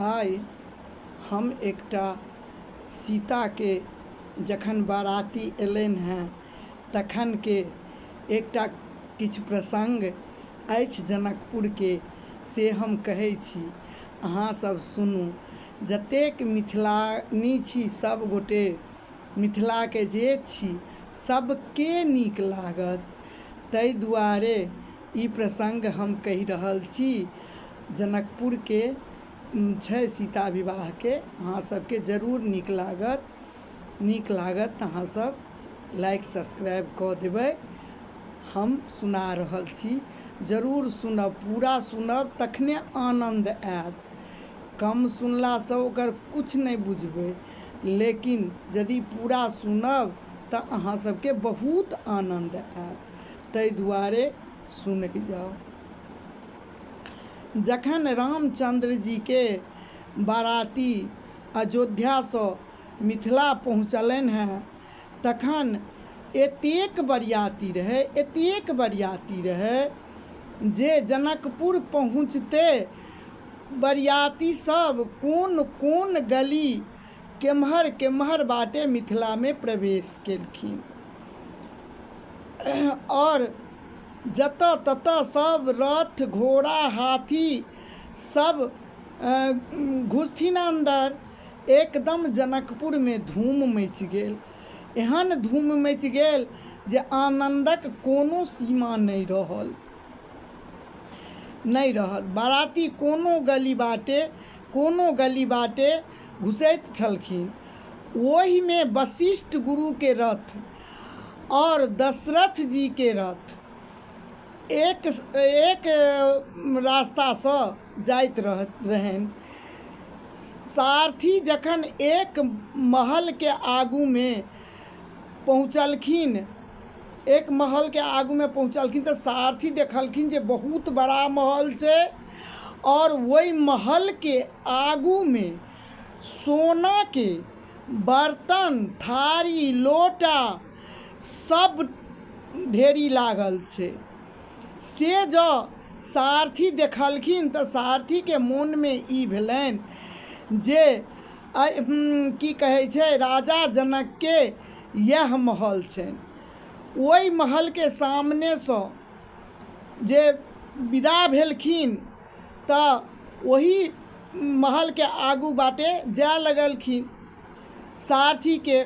आइ हम एकटा सीता के जखन बाराती एलनि हैं तखन के एकटा किछु प्रसंग अछि जनकपुर के, से हम कहै छी, अहाँ सब सुनू। जतेक मिथिलानी छी सब गोटे, मिथिला के जे छी सबके नीक लागत, ताहि दुआरे ई प्रसंग हम कहि रहल छी। जनकपुर के छै सीता विवाह के, अहाँ सबके जरूर नीक लागत तऽ अहाँ सब लाइक सब्सक्राइब कऽ देबै। हम सुना रहल छी, जरूर सुनब, पूरा सुनब तखने आनंद आयत। कम सुनलासँ ओकर कुछ नहीं बुझबै, लेकिन यदि पूरा सुनब तऽ अहाँ सबके बहुत आनंद आयत, ताहि दुआरे सुनैत जाउ। जखन रामचंद्र जी के बाराती अयोध्या से मिथिला पहुँचलनि हैं तखन एतेक बरियाती रहे जे जनकपुर पहुँचते बरियाती सब कोन कोन गली केम्हर बाटे मिथिला में प्रवेश केलखिन, और जतऽ ततऽ सब रथ घोड़ा हाथी सब घुसथिन अंदर। एकदम जनकपुर में धूम मच गेल, एहन धूम मच गेल जे आनंदक कोनो सीमा नहीं रहल। बाराती कोनो गली बाटे घुसैत छलखिन। ओही में वशिष्ठ गुरु के रथ और दशरथ जी के रथ एक रास्ता से जाइत रहन। सारथी जखन एक महल के आगू में पहुँचलखिन तो सारथी देखलखिन जे बहुत बड़ा महल छै, और वही महल के आगू में सोना के बर्तन थारी लोटा सब ढेरी लागल छै। से जो सारथी देखलखिन तो सारथी के मन में ई भेलनि जे की कहै छै, राजा जनक के यह महल छै। ओहि महल के सामने से जे विदा भेलखिन तऽ वही महल के आगू बाटे जाय लगलखिन। सारथी के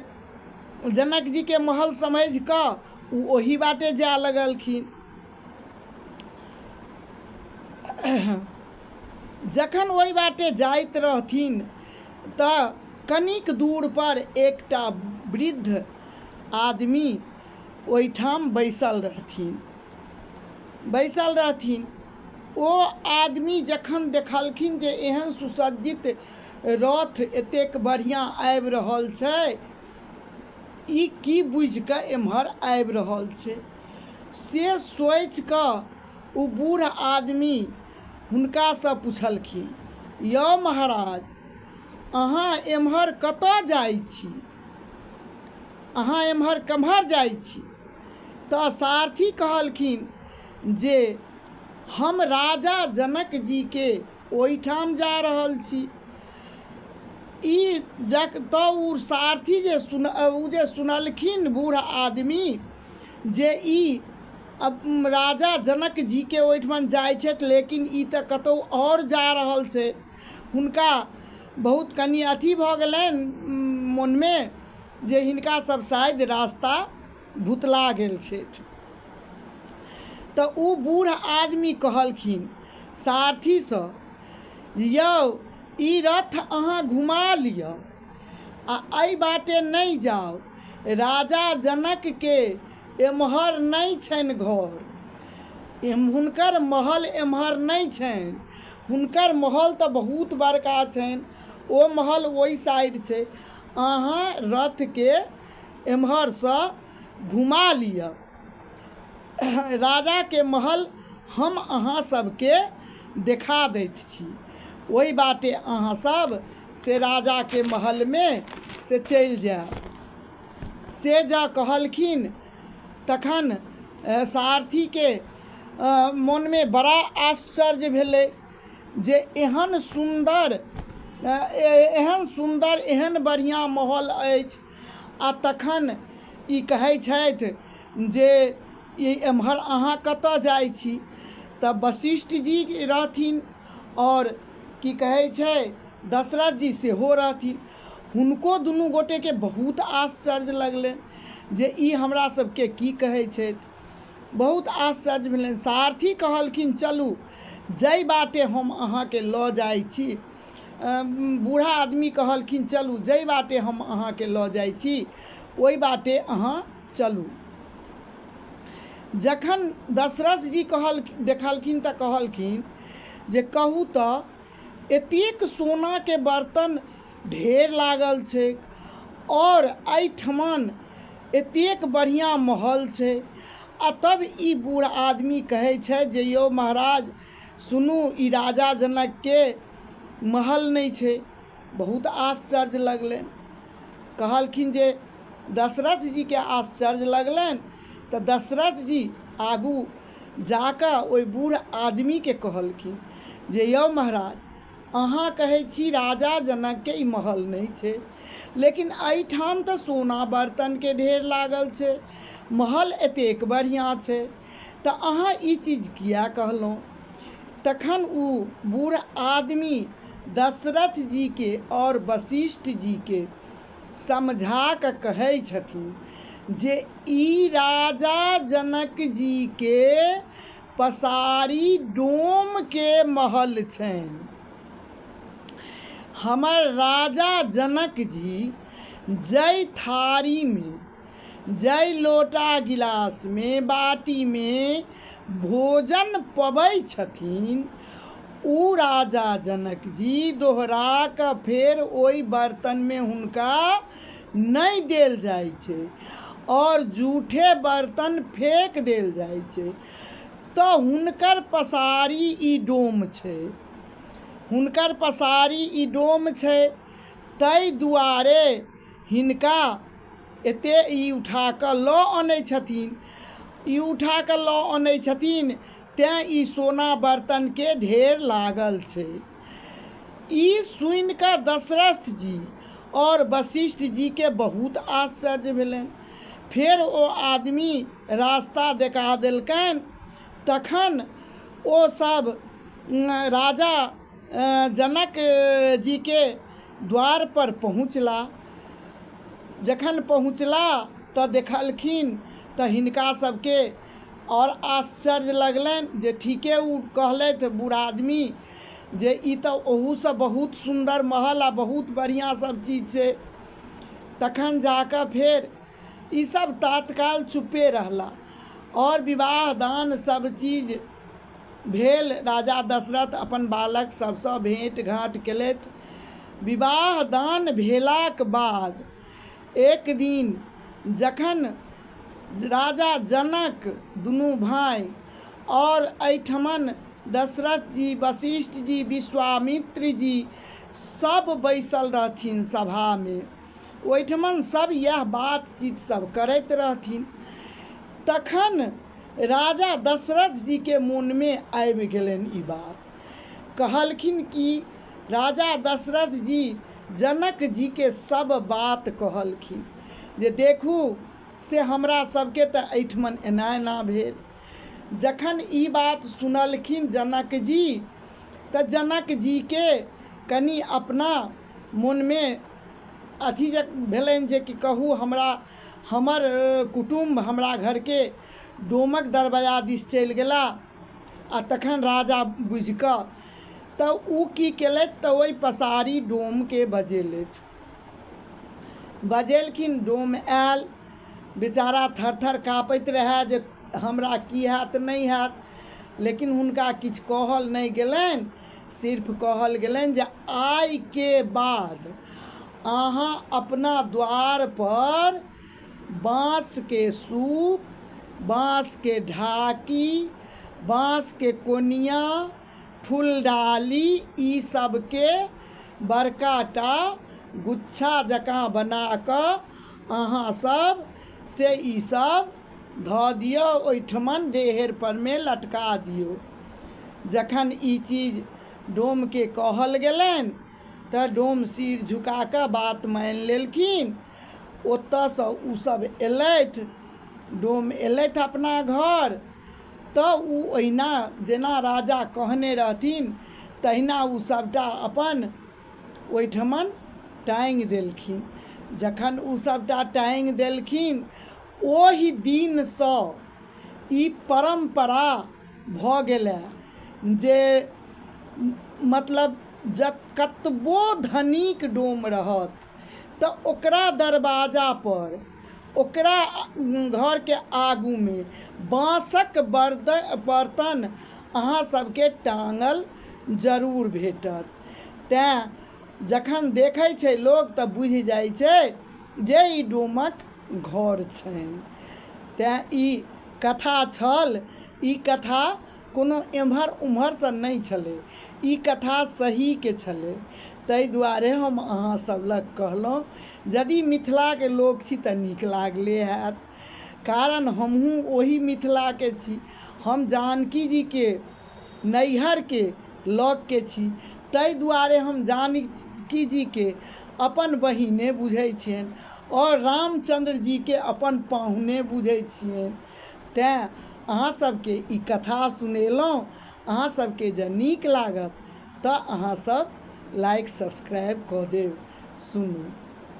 जनक जी के महल समझ कऽ वही बाटे जाय लगलखिन। जखन वही बाटे जाइत रहथिन तऽ कनिक दूर पर एकटा वृद्ध आदमी ओहिठाम बैसल रहथिन। ओ आदमी जखन देखलखिन जे एहन सुसज्जित रथ एतेक बढ़िया आबि रहल छै, ई की बुझि कऽ एम्हर आबि रहल छै, से सोचि कऽ ओ बूढ़ आदमी हुनका से पुछलखिन, यौ महाराज, अहाँ एम्हर कतऽ जाइ छी? अहाँ एम्हर कम्हर जाइ छी? तऽ सारथी कहलखिन जे हम राजा जनक जी के ओहिठाम जा रहल छी। ई तऽ उ सारथी जे सुनलखिन बूढ़ आदमी जे ई अब राजा जनक जी के ओहिठाम जाइ छथि, लेकिन ई तऽ कतौ और जा रहल छै, हुनका बहुत कनि अथी भऽ गेलनि मन में जे हिनका सब शायद रास्ता भुतला गेल छथि। तऽ ओ बूढ़ आदमी कहलखिन सारथी से, यौ ई रथ अहाँ घुमा लिअ आ एहि बाटे नहीं जाउ, राजा जनक के एम्हर नहीं छनि घर, हुनकर महल एम्हर नहीं छनि, हुनकर महल तऽ बहुत बड़का छनि, ओ महल ओहि साइड छै, अहाँ रथ के एम्हर से घुमा लिअ, राजा के महल हम अहाँ सबके देखा दैत छी, ओहि बाटे अहाँ सब से राजा के महल में से चलि जायब। से जा कहलखिन तखन सारथी के मन में बड़ा आश्चर्य भेलै जे एहन सुंदर एहन सुन्दर एहन बढ़िआँ महल अछि। आ तखन ई कहै छथि जे एम्हर अहाँ कतऽ जाइ छी? तऽ वशिष्ठ जी रहथिन और की कहै छै दशरथ जी सेहो रहथिन। हुनको दुनू गोटेके बहुत आश्चर्य लगलनि जे ई हमरा सबके की कहै छथि। बहुत आश्चर्य भेलनि। सारथी कहलखिन चलू जाहि बाटे हम अहाँके लऽ जाइ छी। बूढ़ा आदमी कहलखिन चलू जाहि बाटे हम अहाँके लऽ जाइ छी ओहि बाटे अहाँ चलू। जखन दशरथ जी देखलखिन तऽ कहलखिन जे कहू तऽ एतेक सोनाके बर्तन ढेर लागल छै और एहिठमन एतेक बढ़िआँ महल छै। आ तब ई बूढ़ आदमी कहै छै जे यौ महाराज सुनू ई राजा जनकके महल नहीं छै। बहुत आश्चर्य लगलनि। कहलखिन जे दशरथ जी के आश्चर्य लगलनि तऽ दशरथ जी आगू जाकऽ ओहि बूढ़ आदमी के कहलखिन जे यौ महाराज अहाँ कहै छी राजा जनक के ई महल नहीं छै, लेकिन एहिठाम तऽ सोना बर्तन के ढेर लागल छै, महल एतेक बढ़िआँ छै, तऽ अहाँ ई चीज किया कहलहुँ? तखन ओ बूढ़ आदमी दशरथ जी के और वशिष्ठ जी के समझा कऽ कहै छथिन जे ई राजा जनक जी के पसारी डोम के महल छनि। हमर राजा जनक जी जय थारी में जय लोटा गिलास में बाटी में भोजन पबै छथिन उ राजा जनक जी दोहरा कऽ फेर ओहि बर्तन में हुनका नहीं देल जाइ छै और जूठे बर्तन फेंक देल जाइ छै। तऽ हुनकर पसारी ई डोम छै, हुनकर पसारी ई डोम छै, ताहि दुआरे हिनका एते ई उठा कऽ लऽ अनै छथिन, ई उठा कऽ लऽ अनै छथिन, तैं ई सोना बर्तन के ढेर लागल छै। ई सुनि कऽ दशरथ जी और वशिष्ठ जी के बहुत आश्चर्य भेलनि। फेर ओ आदमी रास्ता देखा देलकनि। तखन ओ सब राजा जनक जी के द्वार पर पहुँचला। जखन पहुँचला तऽ देखलखिन तऽ हिनका सबके और आश्चर्य लगलनि जे ठीके उ कहलथि बूढ़ आदमी जे ई तऽ ओहूसँ बहुत सुन्दर महल आ बहुत बढ़िआँ सब चीज छै। तखन जाकऽ फेर ई सब तत्काल चुप्पे रहला और विवाह दान सब चीज भेल। राजा दशरथ अपन बालक सबसँ भेंट घाट केलथि। विवाह दान भेलाक बाद एक दिन जखन राजा जनक दुनू भाई और एहिठमन दशरथ जी वशिष्ठ जी विश्वामित्र जी सब बैसल रहथिन सभा में, ओहिठमन सब यह बातचीत सब करैत रहथिन। तखन राजा दशरथ जी के मन में आबि गेलनि ई बात। कहलखिन कि राजा दशरथ जी जनक जी के सब बात कहलखिन जे देखू से हमरा सबके तऽ एहिठमन एना एना भेल। जखन ई बात सुनलखिन जनक जी तऽ जनक जी के कनि अपना मन में अथी भेलनि जे कि कहू हमरा हमर कुटुम्ब हमरा घर के डोमक दरवाजा दिस चलि गेला। आ तखन राजा बुझि कऽ तऽ उ की केलथि तऽ ओहि पसारी डोम के बजेलथि। बजेलखिन, डोम आयल, बेचारा थर थर काँपैत रहए जे हमरा की हैत नहीं हैत, लेकिन हुनका किछु कहल नहीं गेलनि। सिर्फ कहल गेलनि जे आइ के बाद अहाँ अपना द्वार पर बाँस के सूप, बाँस के ढाकी, बाँस के कोनिया, फूलडाली ई सब के बड़का टा गुच्छा जकाँ बना कऽ अहाँ सब से ई सब धऽ दियौ, ओहिठमन देहर पर में लटका दियौ। जखन ई चीज डोम के कहल गेलनि तऽ डोम सिर झुका कऽ बात मानि लेलखिन। ओतऽसँ ओसभ अयलथि, डोम अयलथि अपना घर। तऽ ओ ओहिना जेना राजा कहने रहथिन तहिना ओ सभटा अपन ओहिठमन टाँगि देलखिन। जखन ओ सभटा टाँगि देलखिन, ओहि दिनसँ ई परम्परा भऽ गेलै जे मतलब कतबो धनिक डोम रहत तऽ ओकरा दरवाजापर, ओकरा घरके आगूमे बाँसक बर्तन अहाँ सभके टाँगल जरूर भेटत। तेँ जखन देखै छै लोक तऽ बुझि जाइ छै जे ई डोमक घर छनि। तेँ ई कथा छल। ई कथा कोनो एम्हर ओम्हरसँ नहि छलै, ई कथा सहीके छलै। ताहि दुआरे हम अहाँसभ लग कहलहुँ, यदि मिथिलाके लोक छी तऽ नीक लागले हैत, कारण हमहूँ ओही मिथिलाके छी। हम जानकी जीके नैहरके लगके छी, ताहि दुआरे हम जानकी जीके अपन बहिने बुझै छियनि आओर रामचंद्र जीके अपन पाहुने बुझै छियनि। तेँ अहाँ सभके ई कथा सुनेलहुँ। अहाँ सभके जँ नीक लागत तऽ अहाँसभ लाइक सब्सक्राइब कऽ देब। सुनू।